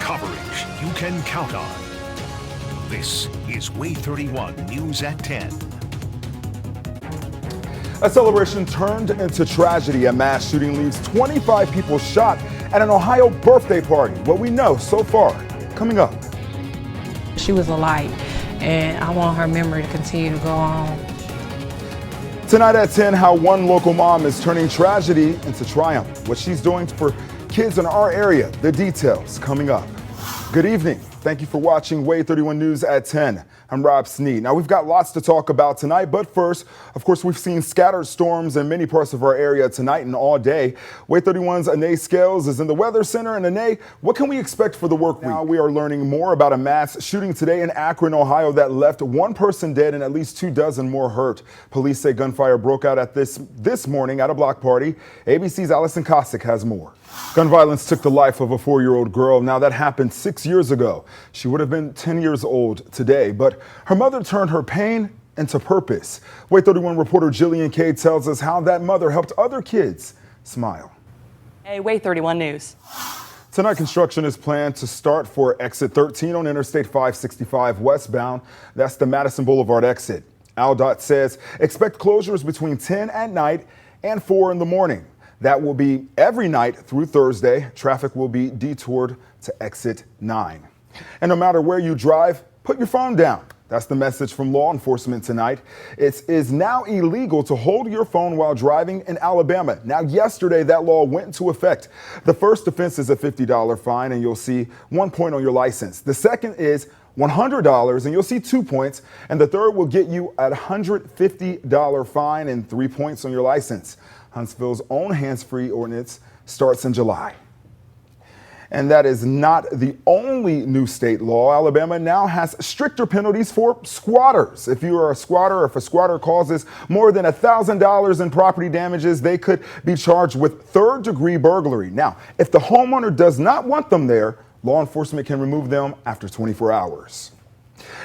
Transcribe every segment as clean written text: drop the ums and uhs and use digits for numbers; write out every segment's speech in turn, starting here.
Coverage you can count on. This is Way 31 News at 10. A celebration turned into tragedy. A mass shooting leaves 25 people shot at an Ohio birthday party. What we know so far, coming up. She was a light, and I want her memory to continue to go on. Tonight at 10, how one local mom is turning tragedy into triumph. What she's doing for kids in our area. The details coming up. Good evening. Thank you for watching Way 31 News at 10. I'm Rob Sneed. Now, we've got lots to talk about tonight, but first, of course, we've seen scattered storms in many parts of our area tonight and all day. Way 31's Anae Scales is in the Weather Center. And Anae, what can we expect for the work week? Now, we are learning more about a mass shooting today in Akron, Ohio that left one person dead and at least 24 more hurt. Police say gunfire broke out at this morning at a block party. ABC's Allison Cossack has more. Gun violence took the life of a 4-year-old girl. Now, that happened 6 years ago. She would have been 10 years old today, but her mother turned her pain into purpose. Way 31 reporter Jillian Kay tells us how that mother helped other kids smile. Hey, Way 31 News. Tonight, construction is planned to start for exit 13 on Interstate 565 westbound. That's the Madison Boulevard exit. AlDOT says expect closures between 10 at night and 4 in the morning. That will be every night through Thursday. Traffic will be detoured to exit 9. And no matter where you drive, put your phone down. That's the message from law enforcement tonight. It is now illegal to hold your phone while driving in Alabama. Now, yesterday, that law went into effect. The first offense is a $50 fine, and you'll see 1 point on your license. The second is $100, and you'll see 2 points. And the third will get you a $150 fine and 3 points on your license. Huntsville's own hands-free ordinance starts in July. And that is not the only new state law. Alabama now has stricter penalties for squatters. If you are a squatter, or if a squatter causes more than $1,000 in property damages, they could be charged with third-degree burglary. Now, if the homeowner does not want them there, law enforcement can remove them after 24 hours.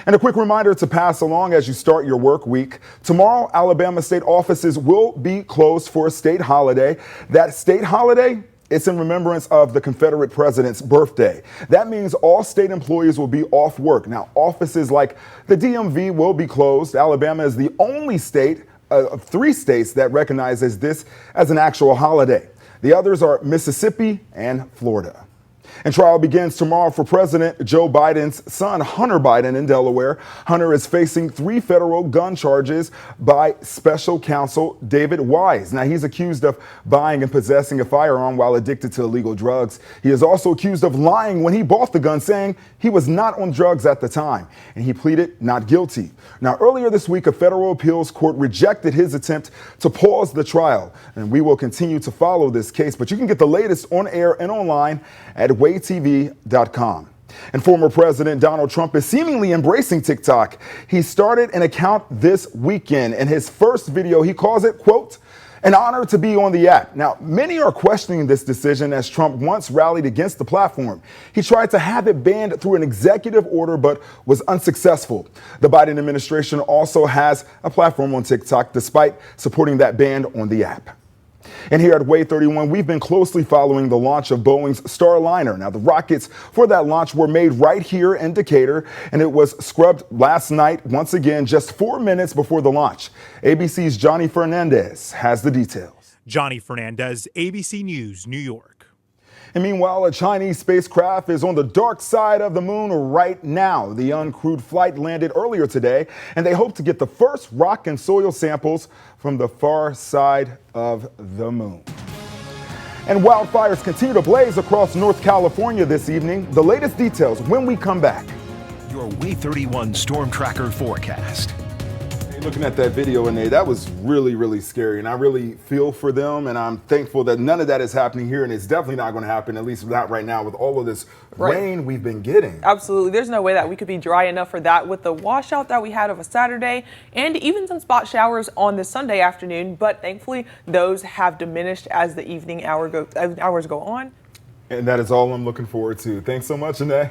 And a quick reminder to pass along as you start your work week. Tomorrow, Alabama state offices will be closed for a state holiday. That state holiday, it's in remembrance of the Confederate president's birthday. That means all state employees will be off work. Now, offices like the DMV will be closed. Alabama is the only state of 3 states that recognizes this as an actual holiday. The others are Mississippi and Florida. And trial begins tomorrow for President Joe Biden's son, Hunter Biden, in Delaware. Hunter is facing 3 federal gun charges by special counsel David Wise. Now, he's accused of buying and possessing a firearm while addicted to illegal drugs. He is also accused of lying when he bought the gun, saying he was not on drugs at the time. And he pleaded not guilty. Now, earlier this week, a federal appeals court rejected his attempt to pause the trial. And we will continue to follow this case, but you can get the latest on air and online at waytv.com. And former President Donald Trump is seemingly embracing TikTok. He started an account this weekend. In his first video, he calls it, quote, an honor to be on the app. Now, many are questioning this decision as Trump once rallied against the platform. He tried to have it banned through an executive order, but was unsuccessful. The Biden administration also has a platform on TikTok, despite supporting that ban on the app. And here at Way 31, we've been closely following the launch of Boeing's Starliner. Now, the rockets for that launch were made right here in Decatur, and it was scrubbed last night, once again, just 4 minutes before the launch. ABC's Johnny Fernandez has the details. Johnny Fernandez, ABC News, New York. And meanwhile, a Chinese spacecraft is on the dark side of the moon right now. The uncrewed flight landed earlier today, and they hope to get the first rock and soil samples from the far side of the moon. And wildfires continue to blaze across North California this evening. The latest details when we come back. Your Way 31 Storm Tracker forecast. Looking at that video, Anae, that was really, really scary. And I really feel for them. And I'm thankful that none of that is happening here. And it's definitely not going to happen, at least not right now, with all of this rain we've been getting. Absolutely. There's no way that we could be dry enough for that with the washout that we had of a Saturday and even some spot showers on this Sunday afternoon. But thankfully, those have diminished as the evening hours go on. And that is all I'm looking forward to. Thanks so much, Anae.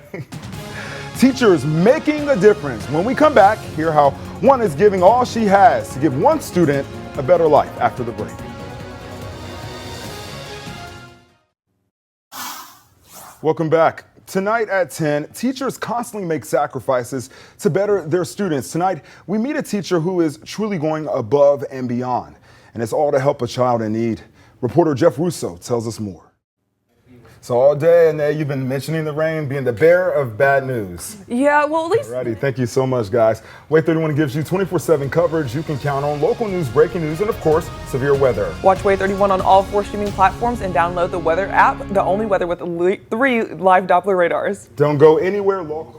Teachers making a difference. When we come back, hear how one is giving all she has to give one student a better life after the break. Welcome back. Tonight at 10, teachers constantly make sacrifices to better their students. Tonight, we meet a teacher who is truly going above and beyond, and it's all to help a child in need. Reporter Jeff Russo tells us more. So all day, and you've been mentioning the rain being the bearer of bad news. Yeah, well, at least. Alrighty, thank you so much, guys. Wait 31 gives you 24/7 coverage. You can count on local news, breaking news, and of course, severe weather. Watch Way 31 on all 4 streaming platforms and download the weather app, the only weather with 3 live Doppler radars. Don't go anywhere local.